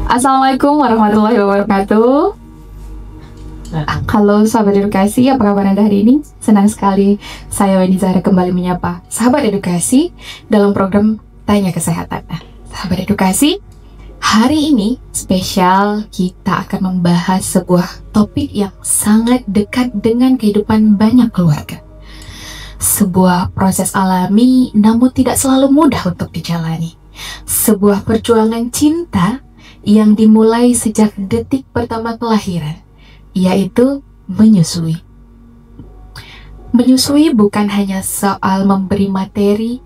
Assalamualaikum warahmatullahi wabarakatuh. Halo sahabat edukasi, apa kabar Anda hari ini? Senang sekali saya Wendy Zahra kembali menyapa sahabat edukasi dalam program Tanya Kesehatan. Nah, sahabat edukasi, hari ini spesial kita akan membahas sebuah topik yang sangat dekat dengan kehidupan banyak keluarga. Sebuah proses alami namun tidak selalu mudah untuk dijalani. Sebuah perjuangan cinta yang dimulai sejak detik pertama kelahiran, yaitu menyusui. Menyusui bukan hanya soal memberi materi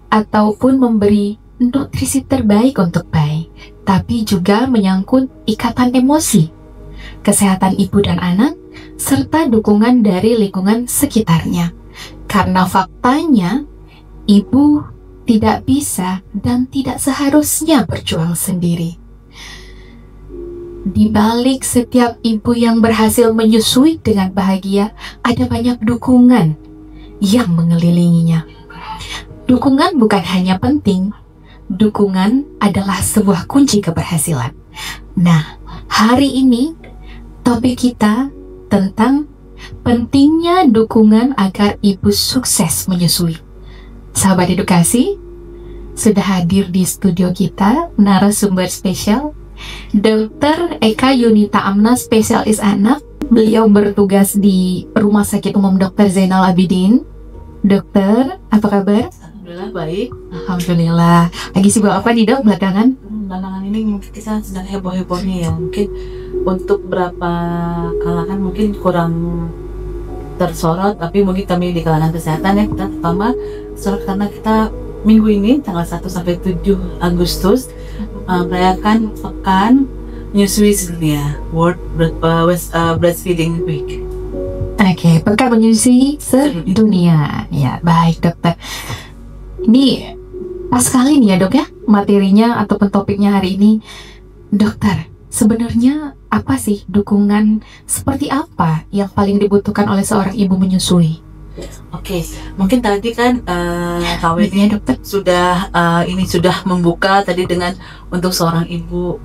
ataupun memberi nutrisi terbaik untuk bayi, tapi juga menyangkut ikatan emosi, kesehatan ibu dan anak, serta dukungan dari lingkungan sekitarnya. Karena faktanya, ibu tidak bisa dan tidak seharusnya berjuang sendiri. Di balik setiap ibu yang berhasil menyusui dengan bahagia, ada banyak dukungan yang mengelilinginya. Dukungan bukan hanya penting, dukungan adalah sebuah kunci keberhasilan. Nah, hari ini topik kita tentang pentingnya dukungan agar ibu sukses menyusui. Sahabat edukasi, sudah hadir di studio kita narasumber spesial Dr. Eka Yunita Amna, spesialis anak. Beliau bertugas di Rumah Sakit Umum Dr. Zainal Abidin. Dokter, apa kabar? Alhamdulillah baik. Alhamdulillah. Lagi sibuk apa nih dok belakangan? Belakangan ini mungkin kita sedang heboh-hebohnya ya. Mungkin untuk beberapa kalangan mungkin kurang tersorot, tapi mungkin kami di kalangan kesehatan ya kita terutama sorot karena kita minggu ini tanggal 1 sampai 7 Agustus merayakan pekan menyusui sedunia, World Breastfeeding Week. Oke, pekan menyusui sedunia. Ya, baik dokter. Ini pas sekali nih ya dok ya, materinya ataupun topiknya hari ini. Dokter, sebenarnya apa sih dukungan seperti apa yang paling dibutuhkan oleh seorang ibu menyusui? Oke, mungkin tadi kan Kak Wendy dokter sudah membuka tadi dengan untuk seorang ibu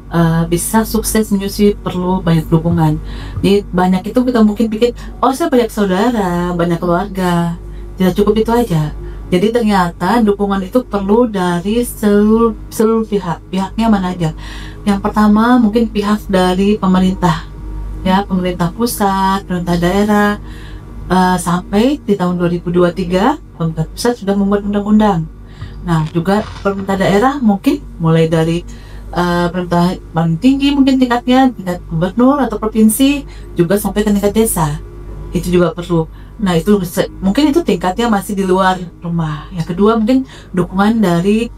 bisa sukses menyusui perlu banyak dukungan. Jadi banyak itu kita mungkin pikir, oh saya banyak saudara, banyak keluarga, tidak cukup itu aja. Jadi ternyata dukungan itu perlu dari seluruh pihak. Pihaknya mana aja? Yang pertama mungkin pihak dari pemerintah, ya pemerintah pusat, pemerintah daerah. Sampai di tahun 2023 pemerintah pusat sudah membuat undang-undang. Nah juga pemerintah daerah mungkin mulai dari pemerintah paling tinggi mungkin tingkatnya, tingkat gubernur atau provinsi, juga sampai ke tingkat desa, itu juga perlu. Nah itu mungkin itu tingkatnya masih di luar rumah. Yang kedua mungkin dukungan dari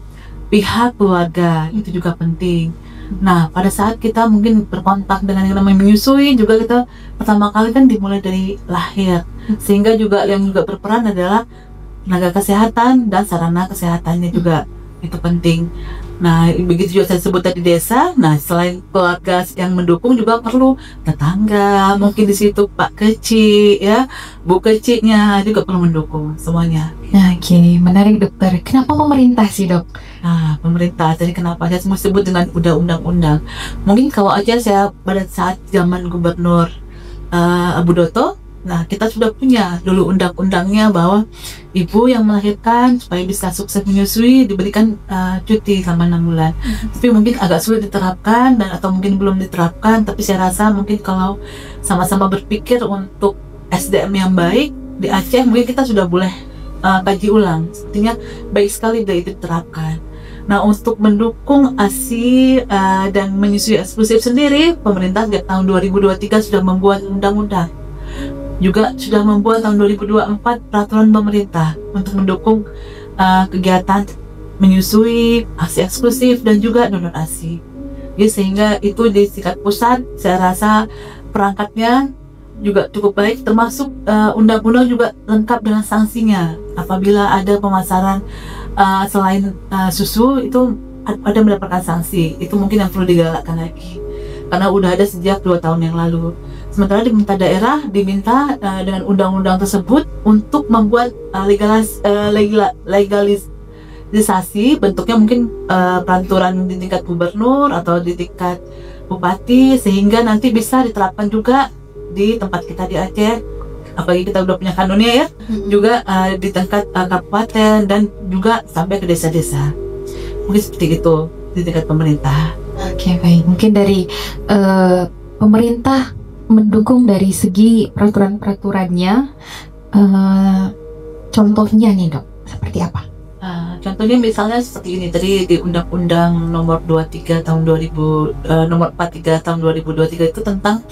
pihak keluarga, itu juga penting. Nah pada saat kita mungkin berkontak dengan yang namanya menyusui juga, kita pertama kali kan dimulai dari lahir, sehingga juga yang juga berperan adalah tenaga kesehatan dan sarana kesehatannya juga, itu penting. Nah begitu juga saya sebut tadi desa. Nah selain keluarga yang mendukung juga perlu tetangga, mungkin di situ Pak Kecik ya, Bu Keciknya juga perlu mendukung semuanya. Nah oke, menarik dokter. Kenapa pemerintah sih dok? Nah pemerintah tadi kenapa saya semua sebut dengan undang-undang. Mungkin kalau aja saya pada saat zaman Gubernur Abu Doto, nah kita sudah punya dulu undang-undangnya bahwa ibu yang melahirkan supaya bisa sukses menyusui diberikan cuti selama 6 bulan. Tapi mungkin agak sulit diterapkan dan atau mungkin belum diterapkan. Tapi saya rasa mungkin kalau sama-sama berpikir untuk SDM yang baik di Aceh, mungkin kita sudah boleh kaji ulang. Sepertinya baik sekali dari itu diterapkan. Nah untuk mendukung ASI dan menyusui eksklusif sendiri, pemerintah sejak tahun 2023 sudah membuat undang-undang. Juga sudah membuat tahun 2024 peraturan pemerintah untuk mendukung kegiatan menyusui, ASI eksklusif dan juga donor ASI. Jadi sehingga itu di tingkat pusat saya rasa perangkatnya juga cukup baik, termasuk undang-undang juga lengkap dengan sanksinya apabila ada pemasaran selain susu itu ada mendapatkan sanksi. Itu mungkin yang perlu digalakkan lagi karena udah ada sejak 2 tahun yang lalu. Sementara di pemerintah daerah diminta dengan undang-undang tersebut untuk membuat sosialisasi bentuknya mungkin peraturan di tingkat gubernur atau di tingkat bupati, sehingga nanti bisa diterapkan juga di tempat kita di Aceh. Apalagi kita udah punya kanunnya ya, juga di tingkat kabupaten dan juga sampai ke desa-desa. Mungkin seperti itu di tingkat pemerintah. Oke, baik. Mungkin dari pemerintah mendukung dari segi peraturan-peraturannya. Contohnya nih dok, seperti apa? Contohnya misalnya seperti ini tadi di Undang-Undang Nomor 23 tahun 2000 Nomor 43 tahun 2023 itu tentang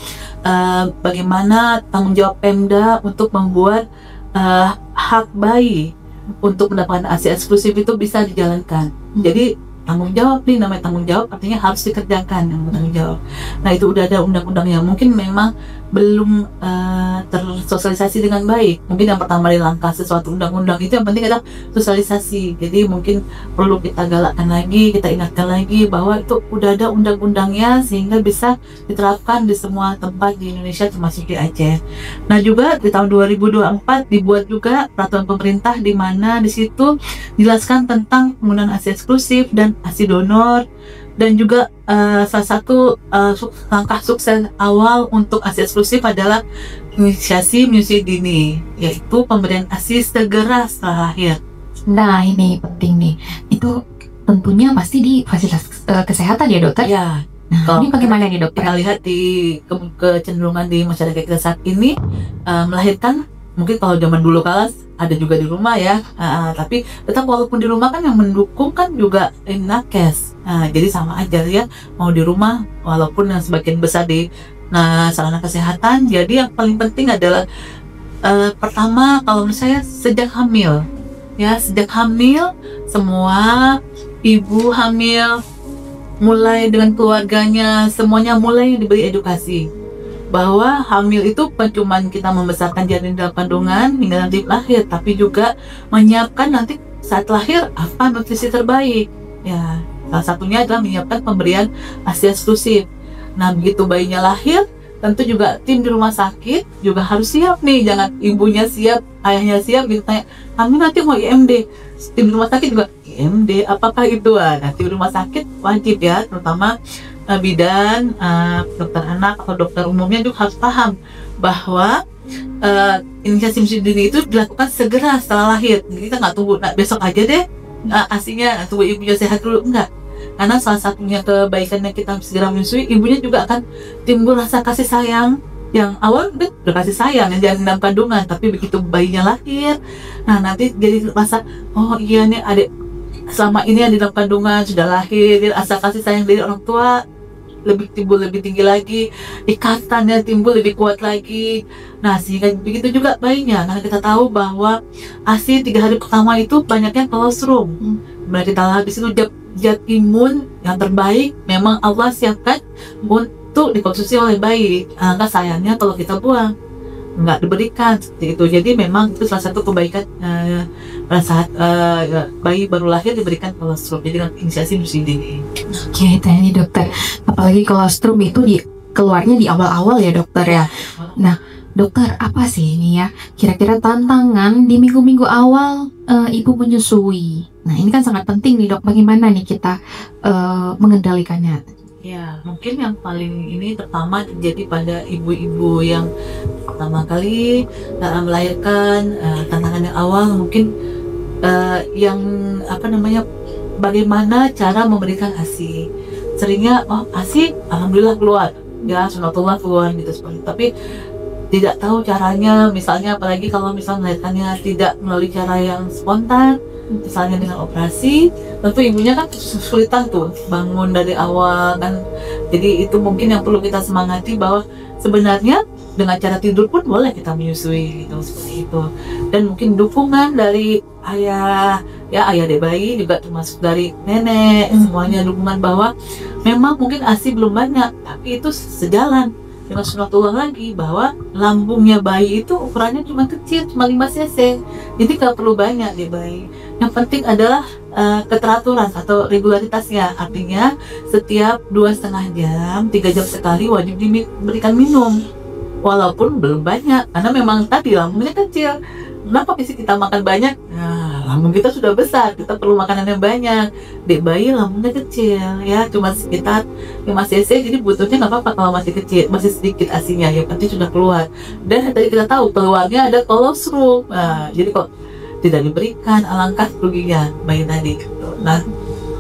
bagaimana tanggung jawab Pemda untuk membuat hak bayi untuk mendapatkan ASI eksklusif itu bisa dijalankan. Jadi tanggung jawab nih, namanya tanggung jawab artinya harus dikerjakan yang tanggung jawab. Nah itu udah ada undang-undangnya, mungkin memang belum tersosialisasi dengan baik. Mungkin yang pertama di langkah sesuatu undang-undang itu yang penting adalah sosialisasi. Jadi mungkin perlu kita galakkan lagi, kita ingatkan lagi bahwa itu udah ada undang-undangnya sehingga bisa diterapkan di semua tempat di Indonesia termasuk di Aceh. Nah juga di tahun 2024 dibuat juga peraturan pemerintah di mana di situ dijelaskan tentang penggunaan ASI eksklusif dan ASI donor. Dan juga salah satu langkah sukses awal untuk ASI eksklusif adalah inisiasi menyusui dini, yaitu pemberian ASI segera setelah lahir. Nah ini penting nih, itu tentunya pasti di fasilitas kesehatan ya dokter? Ya. Nah, ini bagaimana nih dokter? Kita lihat di kecenderungan di masyarakat kita saat ini melahirkan, mungkin kalau zaman dulu kala ada juga di rumah ya, tapi tetap walaupun di rumah kan yang mendukung kan juga nakes. Jadi sama aja ya, mau di rumah walaupun yang sebagian besar di sarana kesehatan. Jadi yang paling penting adalah pertama kalau menurut saya sejak hamil ya, sejak hamil semua ibu hamil mulai dengan keluarganya semuanya mulai diberi edukasi bahwa hamil itu bukan cuma kita membesarkan janin dalam kandungan hingga nanti lahir, tapi juga menyiapkan nanti saat lahir apa nutrisi terbaik ya. Salah satunya adalah menyiapkan pemberian ASI eksklusif. Nah begitu bayinya lahir, tentu juga tim di rumah sakit juga harus siap nih, jangan ibunya siap, ayahnya siap gitu tanya, kami nanti mau IMD, tim di rumah sakit juga IMD apakah itu? Nanti di rumah sakit wajib ya, terutama bidan, dokter anak atau dokter umumnya juga harus paham bahwa inisiasi menyusui dini itu dilakukan segera setelah lahir. Jadi kita nggak tunggu besok aja deh ASInya, tunggu ibunya sehat dulu, enggak. Karena salah satunya kebaikannya kita segera menyusui, ibunya juga akan timbul rasa kasih sayang yang awal udah kasih sayang yang janin dalam kandungan, tapi begitu bayinya lahir, nah nanti jadi rasa oh iya nih adik selama ini yang di dalam kandungan sudah lahir, rasa kasih sayang dari orang tua timbul lebih tinggi lagi, ikatannya timbul lebih kuat lagi. Nah sehingga begitu juga bayinya, karena kita tahu bahwa ASI 3 hari pertama itu banyaknya kolostrum. Kemudian kita habis itu zat imun yang terbaik memang Allah siapkan untuk dikonsumsi oleh bayi. Angka sayangnya kalau kita buang, nggak diberikan seperti itu. Jadi memang itu salah satu kebaikan pada saat bayi baru lahir diberikan kolostrum. Jadi dengan inisiasi menyusui dini. Oke, tanya dokter. Apalagi kolostrum itu keluarnya di awal-awal ya dokter ya. Nah dokter, apa sih ini ya kira-kira tantangan di minggu-minggu awal ibu menyusui? Nah ini kan sangat penting nih dok, bagaimana nih kita mengendalikannya? Ya, mungkin yang paling ini terutama terjadi pada ibu-ibu yang pertama kali melahirkan, tantangan yang awal mungkin yang bagaimana cara memberikan ASI. Seringnya ASI alhamdulillah keluar ya, sunatullah keluar gitu seperti, tapi tidak tahu caranya, misalnya apalagi kalau misalnya melahirkannya tidak melalui cara yang spontan, misalnya dengan operasi, tentu ibunya kan kesulitan tuh bangun dari awal kan. Jadi itu mungkin yang perlu kita semangati bahwa sebenarnya dengan cara tidur pun boleh kita menyusui gitu, seperti itu. Dan mungkin dukungan dari ayah dari bayi juga termasuk dari nenek, semuanya dukungan bahwa memang mungkin ASI belum banyak, tapi itu sejalan dengan sunatullah lagi bahwa lambungnya bayi itu ukurannya cuma kecil, cuma 5 cc, jadi nggak perlu banyak di bayi. Yang penting adalah keteraturan atau regularitasnya, artinya setiap 2,5 jam, 3 jam sekali wajib diberikan minum walaupun belum banyak, karena memang tadi lambungnya kecil. Kenapa bisa kita makan banyak? Nah lambung kita sudah besar, kita perlu makanan yang banyak. Dek bayi lambungnya kecil ya, cuma sekitar 5 cc, jadi butuhnya nggak apa-apa kalau masih kecil, masih sedikit asinya, yang penting sudah keluar. Dan tadi kita tahu keluarnya ada kolostrum. Nah, jadi kok tidak diberikan, alangkah ruginya bayi tadi gitu. Nah,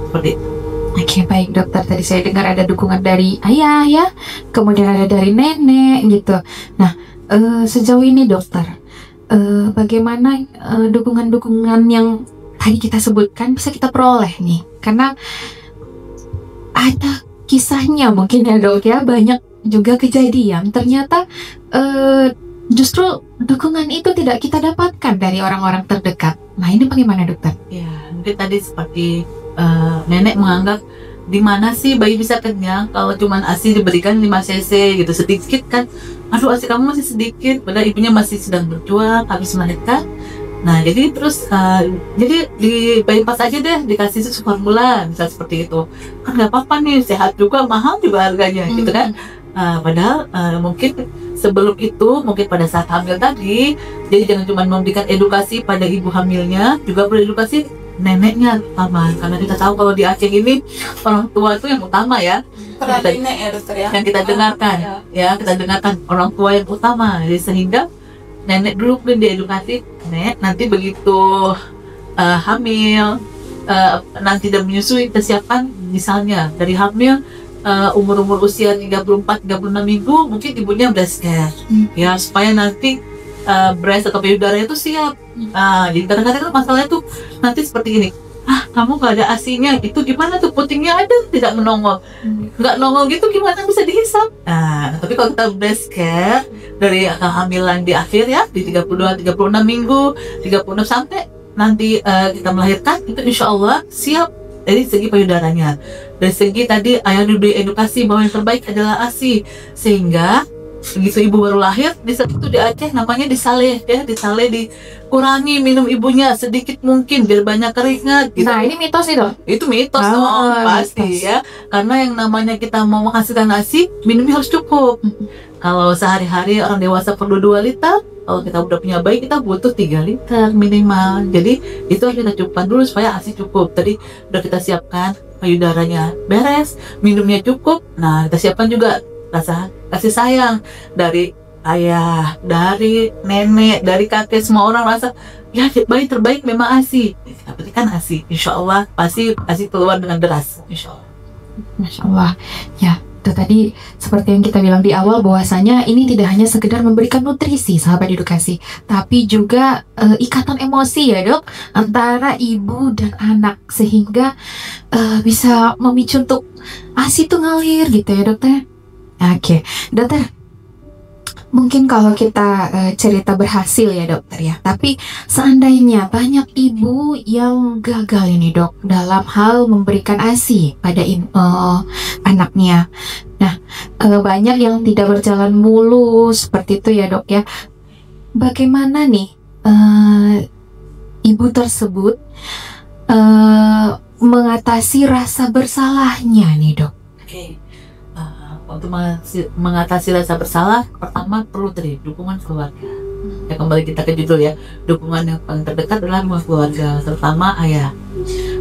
seperti itu. Oke, baik dokter. Tadi saya dengar ada dukungan dari ayah ya, kemudian ada dari nenek gitu. Nah, sejauh ini dokter, bagaimana dukungan-dukungan yang tadi kita sebutkan bisa kita peroleh nih? Karena ada kisahnya mungkin ya dok ya, banyak juga kejadian ternyata justru dukungan itu tidak kita dapatkan dari orang-orang terdekat. Nah, ini bagaimana dokter? Ya, mungkin tadi seperti nenek menganggap di mana sih bayi bisa kenyang kalau cuman ASI diberikan 5 cc gitu, sedikit kan. Aduh, ASI kamu masih sedikit, padahal ibunya masih sedang berjuang habis melahirkan. Nah, jadi terus jadi di bypass aja deh, dikasih susu formula, misal seperti itu. Kan nggak apa-apa nih, sehat juga, mahal juga harganya gitu kan. Padahal mungkin sebelum itu, mungkin pada saat hamil tadi, jadi jangan cuma memberikan edukasi pada ibu hamilnya, juga beredukasi neneknya utama. Karena kita tahu kalau di Aceh ini orang tua itu yang utama ya. Peran nenek ya dokter ya. Yang kita dengarkan, ya kita dengarkan orang tua yang utama. Jadi sehingga nenek dulu pun diedukasi, nek nanti begitu hamil, nanti dan menyusui, persiapan misalnya dari hamil umur usia 34-36 minggu mungkin ibunya breast care ya, supaya nanti breast atau payudara itu siap. Jadi kadang-kadang masalahnya tuh nanti seperti ini, kamu gak ada asinya, itu gimana tuh, putingnya ada tidak menongol, nggak nongol gitu, gimana bisa dihisap. Tapi kalau kita breast care dari kehamilan di akhir ya, di 32-36 minggu, 36 sampai nanti kita melahirkan, itu insya Allah siap dari segi payudaranya. Dari segi tadi ayah diberi edukasi bahwa yang terbaik adalah ASI, sehingga begitu ibu baru lahir, di saat itu di Aceh namanya disaleh ya, disaleh, dikurangi minum ibunya sedikit mungkin biar banyak keringat gitu. Nah, ini mitos itu mitos dong, pasti ya, karena yang namanya kita mau menghasilkan ASI, minumnya harus cukup. Kalau sehari-hari orang dewasa perlu 2 liter, kalau kita udah punya bayi kita butuh 3 liter minimal. Jadi itu harus kita cukupkan dulu supaya ASI cukup. Tadi udah kita siapkan payudaranya beres, minumnya cukup. Nah, kita siapkan juga rasa kasih sayang dari ayah, dari nenek, dari kakek, semua orang rasa ya bayi terbaik memang ASI. Kita berikan ASI, insya Allah pasti ASI keluar dengan deras, insya Allah. Masya Allah. Ya, itu tadi seperti yang kita bilang di awal, bahwasanya ini tidak hanya sekedar memberikan nutrisi sahabat edukasi, tapi juga ikatan emosi ya dok, antara ibu dan anak, sehingga bisa memicu untuk ASI itu ngalir gitu ya dokter. Oke, dokter, mungkin kalau kita cerita berhasil ya dokter ya, tapi seandainya banyak ibu yang gagal ini dok dalam hal memberikan ASI pada anaknya. Nah, banyak yang tidak berjalan mulus seperti itu ya dok ya. Bagaimana nih ibu tersebut mengatasi rasa bersalahnya nih dok? Oke. Untuk mengatasi rasa bersalah, pertama perlu tadi dukungan keluarga. Ya, kembali kita ke judul ya, dukungan yang paling terdekat adalah keluarga, terutama ayah.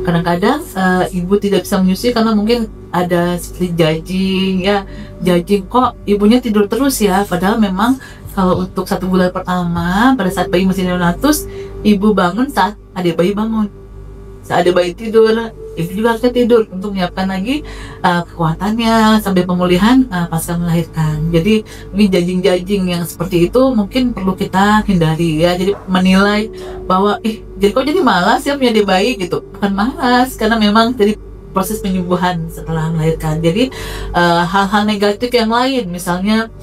Kadang-kadang ibu tidak bisa menyusui karena mungkin ada seperti judging kok ibunya tidur terus ya, padahal memang kalau untuk 1 bulan pertama pada saat bayi masih neonatus, ibu bangun saat adik bayi bangun, saat adik bayi tidur, ibu juga harusnya tidur untuk menyiapkan lagi kekuatannya sampai pemulihan pasca melahirkan. Jadi ini judging yang seperti itu mungkin perlu kita hindari ya. Jadi menilai bahwa jadi kok jadi malas ya punya adik bayi gitu. Bukan malas, karena memang dari proses penyembuhan setelah melahirkan. Jadi hal-hal negatif yang lain, misalnya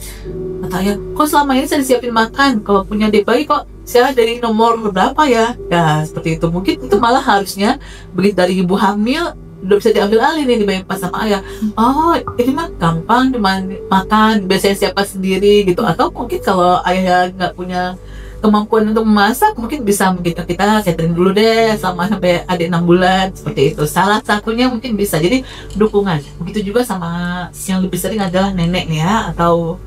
katanya kok selama ini saya disiapin makan, kalau punya adik bayi kok saya dari nomor berapa ya? Ya seperti itu. Mungkin itu malah harusnya begitu dari ibu hamil udah bisa diambil alih nih, dibayar pas sama ayah. Oh, ini mah gampang, cuma makan, biasanya siapkan sendiri gitu. Atau mungkin kalau ayah nggak punya kemampuan untuk memasak, mungkin bisa kita catering dulu deh sama sampai adik 6 bulan, seperti itu. Salah satunya mungkin bisa. Jadi dukungan. Begitu juga sama yang lebih sering adalah nenek nih ya, atau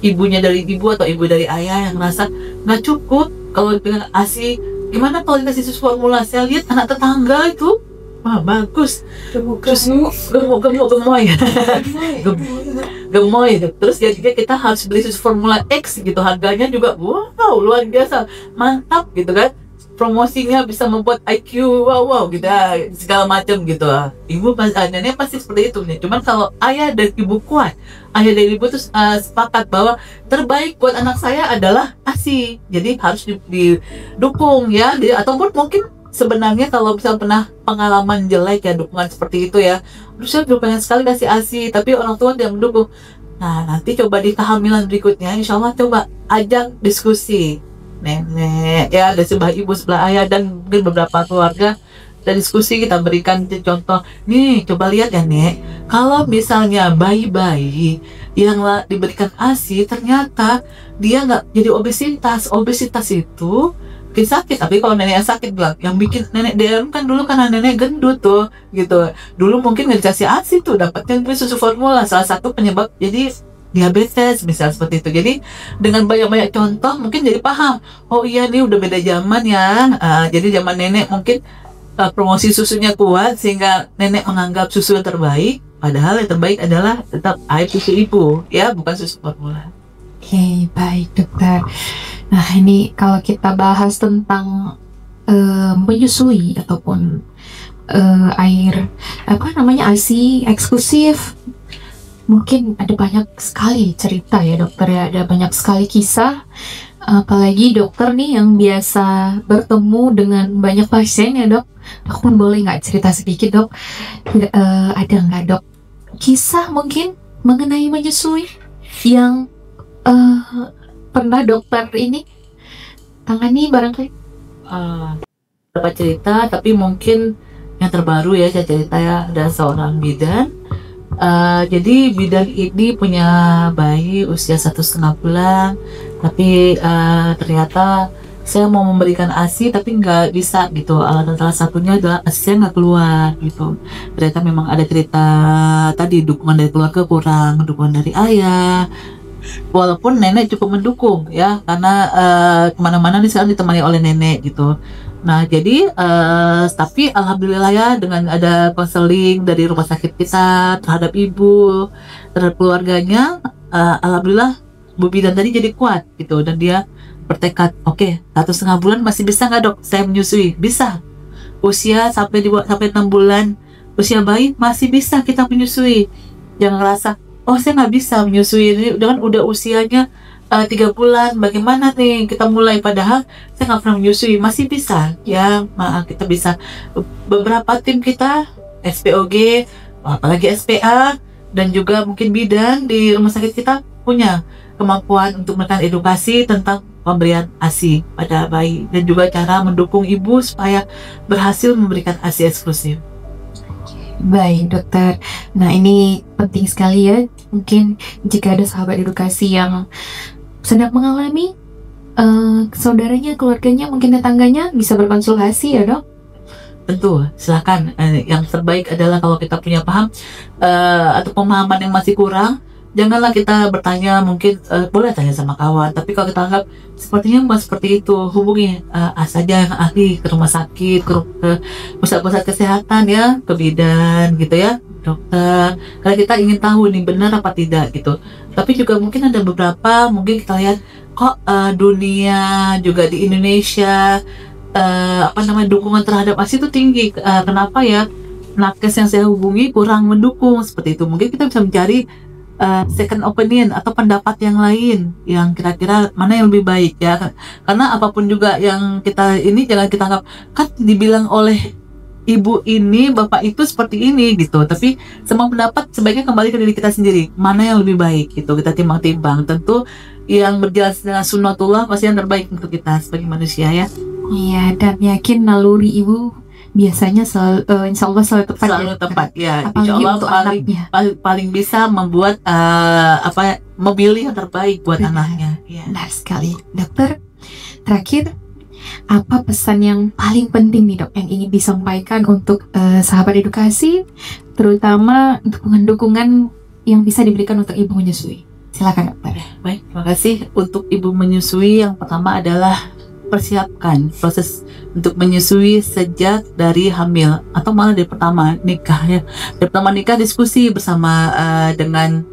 ibunya dari ibu atau ibu dari ayah yang merasa nggak cukup kalau dengan ASI gimana kalau dikasih susu formula? Saya lihat anak tetangga itu, wah bagus, terus gemoy, gemoy. Terus jadi kita harus beli susu formula X gitu, harganya juga wow luar biasa, mantap gitu kan. Promosinya bisa membuat IQ wow gitu segala macam gitu. Ibu nenek pasti seperti itu nih. Cuman kalau ayah dan ibu kuat, ayah dan ibu tuh sepakat bahwa terbaik buat anak saya adalah ASI. Jadi harus didukung ya. Ataupun mungkin sebenarnya kalau misalnya pernah pengalaman jelek ya, dukungan seperti itu ya, saya udah pengen sekali kasih ASI tapi orang tua tidak mendukung. Nah nanti coba di kehamilan berikutnya, insya Allah coba ajak diskusi nenek ya, dan sebelah ibu, sebelah ayah, dan mungkin beberapa keluarga, dan diskusi kita berikan contoh nih, coba lihat ya nek, kalau misalnya bayi-bayi yang diberikan ASI ternyata dia nggak jadi obesitas itu bikin sakit. Tapi kalau nenek yang sakit bilang, yang bikin nenek DM kan dulu karena nenek gendut tuh gitu, dulu mungkin nggak dikasih ASI tuh, dapatnya susu formula, salah satu penyebab jadi diabetes misal seperti itu. Jadi dengan banyak-banyak contoh mungkin jadi paham, oh iya nih udah beda zaman ya. Jadi zaman nenek mungkin promosi susunya kuat sehingga nenek menganggap susu yang terbaik, padahal yang terbaik adalah tetap air susu ibu ya, bukan susu formula. Oke, baik dokter. Nah ini kalau kita bahas tentang menyusui ataupun air ASI eksklusif, mungkin ada banyak sekali cerita ya dokter ya, ada banyak sekali kisah, apalagi dokter nih yang biasa bertemu dengan banyak pasien ya dok. Aku boleh nggak cerita sedikit dok? Ada nggak dok kisah mungkin mengenai menyusui yang pernah dokter ini tangani barangkali? Beberapa cerita, tapi mungkin yang terbaru ya saya cerita ya, ada seorang bidan. Jadi bidan ini punya bayi usia 1,5 bulan, tapi ternyata saya mau memberikan ASI tapi nggak bisa gitu. Alasan salah satunya adalah ASI saya nggak keluar gitu. Ternyata memang ada cerita tadi, dukungan dari keluarga kurang, dukungan dari ayah. Walaupun nenek cukup mendukung ya, karena kemana-mana nih sekarang ditemani oleh nenek gitu. Nah jadi tapi alhamdulillah ya, dengan ada konseling dari rumah sakit kita terhadap ibu, terhadap keluarganya, alhamdulillah Bu Bidan tadi jadi kuat gitu, dan dia bertekad, oke, 1,5 bulan masih bisa nggak dok saya menyusui? Bisa. Usia sampai 6 bulan usia bayi masih bisa kita menyusui. Jangan ngerasa oh saya nggak bisa menyusui, ini udah usianya 3 bulan, bagaimana nih kita mulai, padahal saya nggak pernah menyusui, masih bisa ya. Kita bisa, beberapa tim kita SPOG, apalagi SPA, dan juga mungkin bidan di rumah sakit kita punya kemampuan untuk melakukan edukasi tentang pemberian ASI pada bayi, dan juga cara mendukung ibu supaya berhasil memberikan ASI eksklusif. Baik dokter, nah ini penting sekali ya. Mungkin jika ada sahabat edukasi yang sedang mengalami, saudaranya, keluarganya, mungkin tetangganya, bisa berkonsultasi ya dok? Tentu, silakan. Yang terbaik adalah kalau kita punya paham atau pemahaman yang masih kurang, janganlah kita bertanya, mungkin boleh tanya sama kawan, tapi kalau kita anggap sepertinya bukan seperti itu, hubungi saja yang ahli, ke rumah sakit, ke pusat-pusat kesehatan ya, ke bidan gitu ya, dokter, karena kita ingin tahu nih benar apa tidak gitu. Tapi juga mungkin ada beberapa, mungkin kita lihat kok dunia juga di Indonesia dukungan terhadap ASI itu tinggi. Kenapa ya nakes yang saya hubungi kurang mendukung seperti itu? Mungkin kita bisa mencari second opinion atau pendapat yang lain yang kira-kira mana yang lebih baik ya. Karena apapun juga yang kita ini, jangan kita anggap kan dibilang oleh ibu ini, bapak itu seperti ini gitu. Tapi semua pendapat sebaiknya kembali ke diri kita sendiri, mana yang lebih baik gitu. Kita timbang-timbang. Tentu yang berjalan dengan sunnatullah pasti yang terbaik untuk kita sebagai manusia ya. Iya, dan yakin naluri ibu biasanya selalu, insya Allah selalu tepat. Selalu ya, tepat ya. Apalagi Insya Allah untuk anaknya. paling bisa membuat memilih yang terbaik buat anaknya. Ya. Benar sekali, dokter. Terakhir, apa pesan yang paling penting nih dok yang ingin disampaikan untuk sahabat edukasi, terutama dukungan-dukungan yang bisa diberikan untuk ibu menyusui? Silakan dokter. Baik, terima kasih. Untuk ibu menyusui, yang pertama adalah persiapkan proses untuk menyusui sejak dari hamil atau malah dari pertama nikah ya. Dari pertama nikah diskusi bersama dengan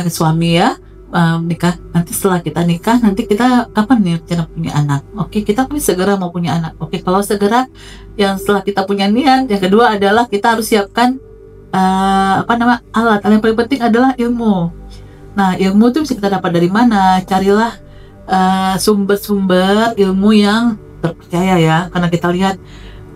suami ya. Nikah, nanti setelah kita nikah, nanti kita kapan nih rencana punya anak? Oke, kita pun segera mau punya anak. Oke, kalau segera, yang setelah kita punya niat, yang kedua adalah kita harus siapkan alat. Yang paling penting adalah ilmu. Nah, ilmu itu bisa kita dapat dari mana? Carilah sumber-sumber ilmu yang terpercaya ya, karena kita lihat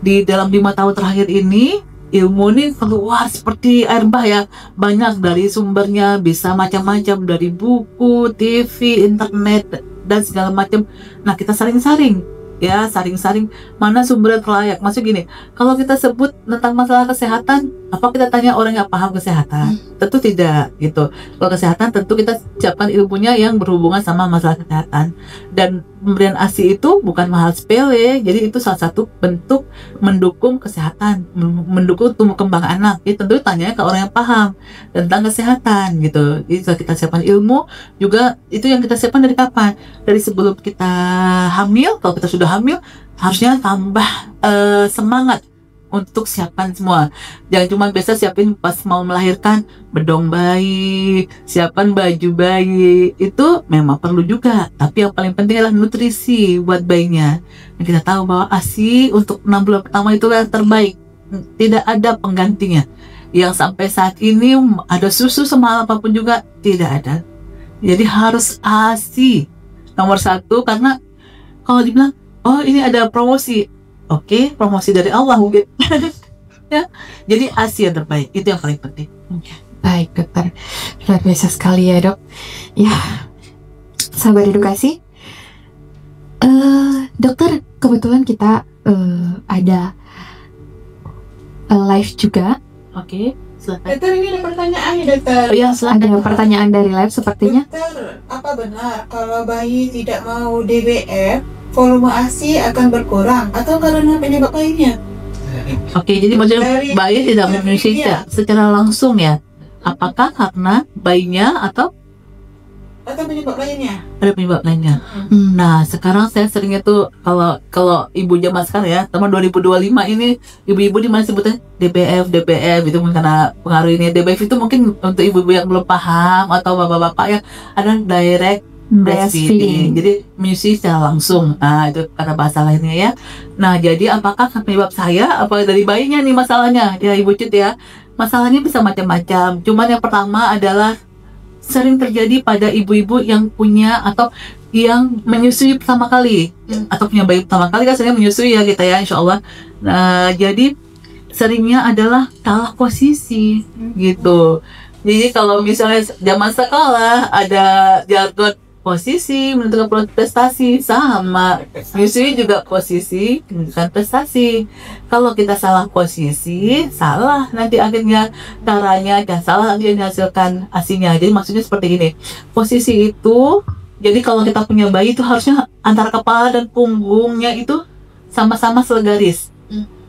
di dalam 5 tahun terakhir ini ilmu ini keluar seperti air bah ya, banyak dari sumbernya, bisa macam-macam, dari buku, TV, internet dan segala macam. Nah, kita saring-saring ya, saring-saring mana sumber yang terlayak. Maksud gini, kalau kita sebut tentang masalah kesehatan, apa kita tanya orang yang paham kesehatan? Tentu tidak gitu. Kalau kesehatan tentu kita siapkan ilmunya yang berhubungan sama masalah kesehatan. Dan pemberian ASI itu bukan mahal sepele, jadi itu salah satu bentuk mendukung kesehatan, mendukung tumbuh kembang anak. Jadi tentu tanya ke orang yang paham tentang kesehatan gitu. Jadi kalau kita siapkan ilmu juga, itu yang kita siapkan dari kapan? Dari sebelum kita hamil. Kalau kita sudah hamil, harusnya tambah semangat untuk siapkan semua. Jangan cuma biasa siapin pas mau melahirkan bedong bayi, siapkan baju bayi, itu memang perlu juga. Tapi yang paling penting adalah nutrisi buat bayinya. Dan kita tahu bahwa ASI untuk 6 bulan pertama itu yang terbaik, tidak ada penggantinya. Yang sampai saat ini ada susu semahal apapun juga tidak ada. Jadi harus ASI nomor 1, karena kalau dibilang, oh ini ada promosi, oke, promosi dari Allah mungkin. Ya, jadi ASI yang terbaik, itu yang paling penting. Baik dokter, luar biasa sekali ya dok. Ya, sahabat edukasi, dokter, kebetulan kita ada live juga. Oke, silakan. Dokter, ini ada pertanyaan nih dokter. Oh ya, silakan. Ada pertanyaan dari live sepertinya. Dokter, apa benar kalau bayi tidak mau DBF, volume ASI akan berkurang atau karena penyebab lainnya? Oke, jadi maksudnya bayi tidak menyusui secara langsung ya? Apakah karena bayinya atau penyebab lainnya? ada penyebab lainnya? Nah, sekarang saya seringnya tuh kalau ibu zaman sekarang ya, tahun 2025 ini ibu-ibu di mana sebutnya DBF itu mungkin karena pengaruh ini. DBF itu mungkin untuk ibu-ibu yang belum paham atau bapak-bapak yang ada direct breastfeeding, jadi menyusui secara langsung. Nah, itu kata bahasa lainnya ya. Nah, jadi apakah penyebab saya apa dari bayinya nih masalahnya ya Ibu Cut ya? Masalahnya bisa macam-macam. Cuman yang pertama adalah sering terjadi pada ibu-ibu yang punya atau yang menyusui pertama kali atau punya bayi pertama kali, kan sering menyusui ya kita ya, insya Allah. Nah, jadi seringnya adalah salah posisi gitu. Jadi kalau misalnya zaman sekolah ada jargon posisi menentukan prestasi, sama menyusui juga posisi menentukan prestasi. Kalau kita salah posisi, salah nanti akhirnya caranya, dan salah nanti dihasilkan ASINya. Jadi maksudnya seperti ini, posisi itu, jadi kalau kita punya bayi itu harusnya antara kepala dan punggungnya itu sama-sama selegaris.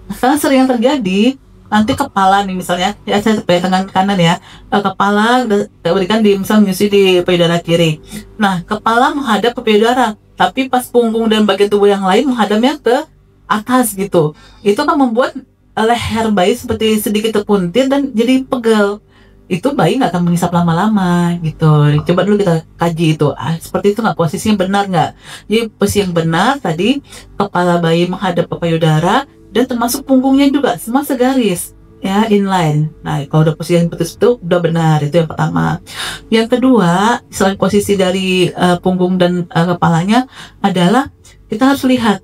Karena sering yang terjadi, nanti kepala nih misalnya, ya saya pegang tangan kanan ya, kepala berikan di misalnya menyusui di payudara kiri. Nah, kepala menghadap ke payudara, tapi pas punggung dan bagian tubuh yang lain menghadapnya ke atas gitu. Itu kan membuat leher bayi seperti sedikit terpuntir dan jadi pegel. Itu bayi nggak akan mengisap lama-lama gitu. Coba dulu kita kaji itu, seperti itu nggak, posisinya benar nggak? Jadi posisi yang benar tadi, kepala bayi menghadap ke payudara, dan termasuk punggungnya juga semua segaris ya, inline. Nah, kalau udah posisi yang betul itu udah benar, itu yang pertama. Yang kedua, selain posisi dari punggung dan kepalanya adalah kita harus lihat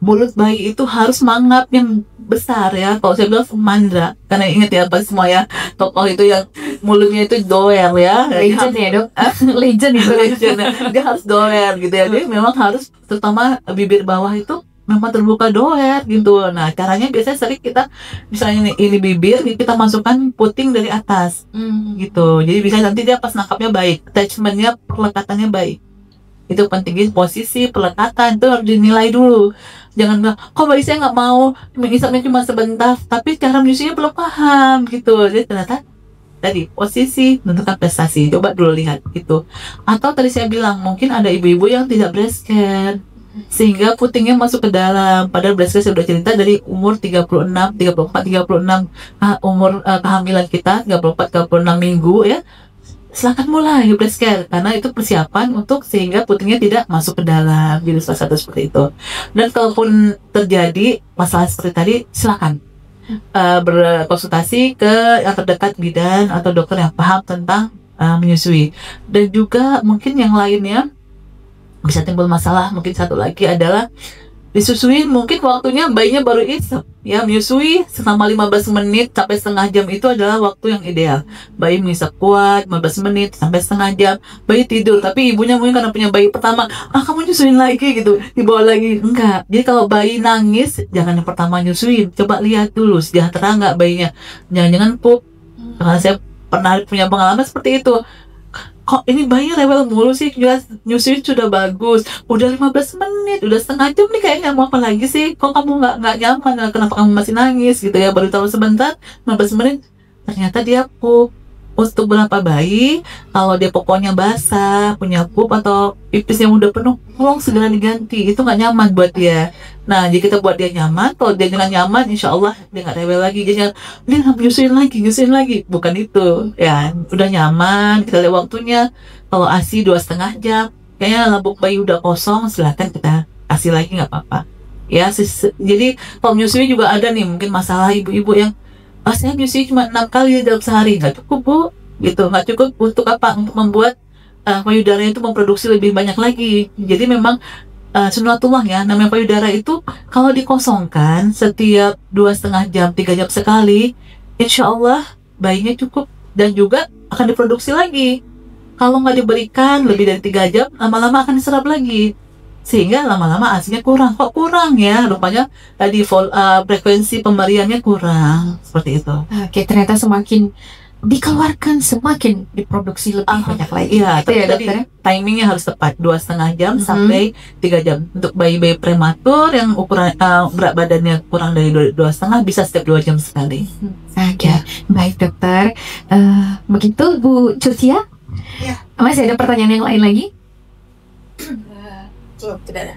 mulut bayi itu harus mangap yang besar ya. Kalau saya bilang mandra, karena ingat ya pas semua ya tokoh itu yang mulutnya itu doer ya, Legend ya dok. Legend itu. legend. Dia harus doer gitu ya. Dia memang harus, terutama bibir bawah itu memang terbuka doer gitu. Nah, caranya biasanya sering kita misalnya ini bibir, kita masukkan puting dari atas gitu. Jadi bisa nanti dia pas nangkapnya baik, attachmentnya, pelekatannya baik. Itu penting, posisi pelekatan itu harus dinilai dulu. Jangan bilang, kok bayi saya nggak mau, mengisapnya cuma sebentar, tapi cara menyusuinya belum paham gitu. Jadi ternyata tadi posisi menentukan prestasi, coba dulu lihat gitu. Atau tadi saya bilang mungkin ada ibu-ibu yang tidak breast care. sehingga putingnya masuk ke dalam. Padahal breast care saya sudah cerita dari umur 36, 34, 36 umur kehamilan kita 34, 36 minggu ya. Silakan mulai breast care karena itu persiapan untuk sehingga putingnya tidak masuk ke dalam. Jadi salah satu seperti itu. Dan kalaupun terjadi masalah seperti tadi, silakan berkonsultasi ke yang terdekat bidan atau dokter yang paham tentang menyusui. Dan juga mungkin yang lainnya bisa timbul masalah. Mungkin satu lagi adalah disusui mungkin waktunya bayinya baru isep ya, menyusui selama 15 menit sampai setengah jam itu adalah waktu yang ideal. Bayi mengisap kuat 15 menit sampai setengah jam, bayi tidur, tapi ibunya mungkin karena punya bayi pertama, kamu nyusuin lagi gitu, dibawa lagi. Enggak, jadi kalau bayi nangis jangan yang pertama nyusuin, coba lihat dulu sejahtera nggak bayinya, jangan-jangan pup. Karena saya pernah punya pengalaman seperti itu. Kok ini bayi rewel mulu sih, jelas nyusuin sudah bagus, udah 15 menit, udah setengah jam nih kayaknya, mau apa lagi sih, kok kamu nggak nyaman, kenapa kamu masih nangis gitu ya, baru tahu sebentar 15 menit ternyata dia pup. Untuk beberapa bayi kalau dia popoknya basah, punya pup atau pipis yang udah penuh, tolong segera diganti, itu nggak nyaman buat dia. Nah, jadi kita buat dia nyaman. Kalau dia nggak nyaman, insya Allah dia nggak rewel lagi. Dia nyusuin lagi, bukan itu. Ya, udah nyaman. Kita lihat waktunya. Kalau ASI 2,5 jam, kayaknya lambung bayi udah kosong, silahkan kita kasih lagi, nggak apa-apa. Ya, jadi kalau menyusui juga ada nih mungkin masalah ibu-ibu yang saya nyusui cuma 6 kali dalam sehari, nggak cukup bu, gitu. Nggak cukup untuk apa? Untuk membuat payudaranya itu memproduksi lebih banyak lagi. Jadi memang sunatullah ya, namanya payudara itu kalau dikosongkan setiap 2,5 jam, 3 jam sekali, insya Allah bayinya cukup dan juga akan diproduksi lagi. Kalau nggak diberikan lebih dari 3 jam, lama-lama akan diserap lagi, sehingga lama-lama asinya kurang. Kok kurang ya? Rupanya tadi frekuensi pemberiannya kurang, seperti itu. Oke, ternyata semakin dikeluarkan semakin diproduksi lebih banyak lagi. Iya, Itu ya, tapi dokter? timingnya harus tepat, 2,5 jam sampai 3 jam. Untuk bayi-bayi prematur yang ukuran berat badannya kurang dari 2,5, bisa setiap 2 jam sekali. Oke, baik dokter. Begitu Bu Cucia? Ya. Masih ada pertanyaan yang lain lagi? Tidak ada.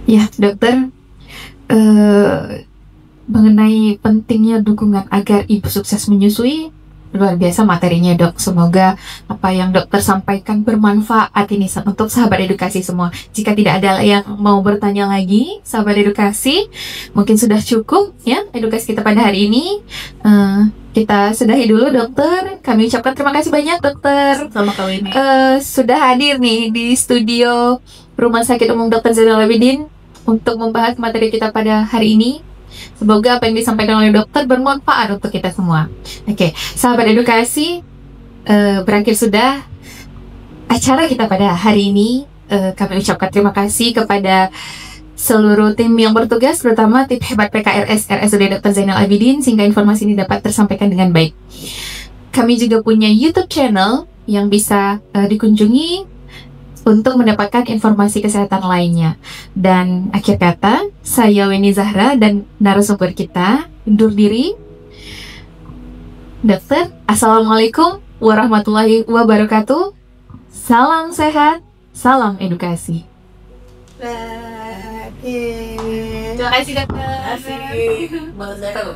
Ya, dokter. Mengenai pentingnya dukungan agar ibu sukses menyusui, luar biasa materinya dok. Semoga apa yang dokter sampaikan bermanfaat ini untuk sahabat edukasi semua. Jika tidak ada yang mau bertanya lagi, sahabat edukasi, mungkin sudah cukup ya edukasi kita pada hari ini. Kita sudahi dulu dokter. Kami ucapkan terima kasih banyak dokter. Sama kali ini. Sudah hadir nih di studio Rumah Sakit Umum Dr. Zainal Abidin untuk membahas materi kita pada hari ini. Semoga apa yang disampaikan oleh dokter bermanfaat untuk kita semua. Oke, sahabat edukasi, berakhir sudah acara kita pada hari ini. Kami ucapkan terima kasih kepada seluruh tim yang bertugas, terutama tim hebat PKRS RSUD Dr. Zainal Abidin, sehingga informasi ini dapat tersampaikan dengan baik. Kami juga punya YouTube channel yang bisa dikunjungi untuk mendapatkan informasi kesehatan lainnya. Dan akhir kata, saya Weni Zahra dan narasumber kita undur diri. Dokter, Assalamualaikum warahmatullahi wabarakatuh. Salam sehat, salam edukasi. Oke. Terima kasih dokter. Asik. Malah saya kalau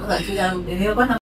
ini apa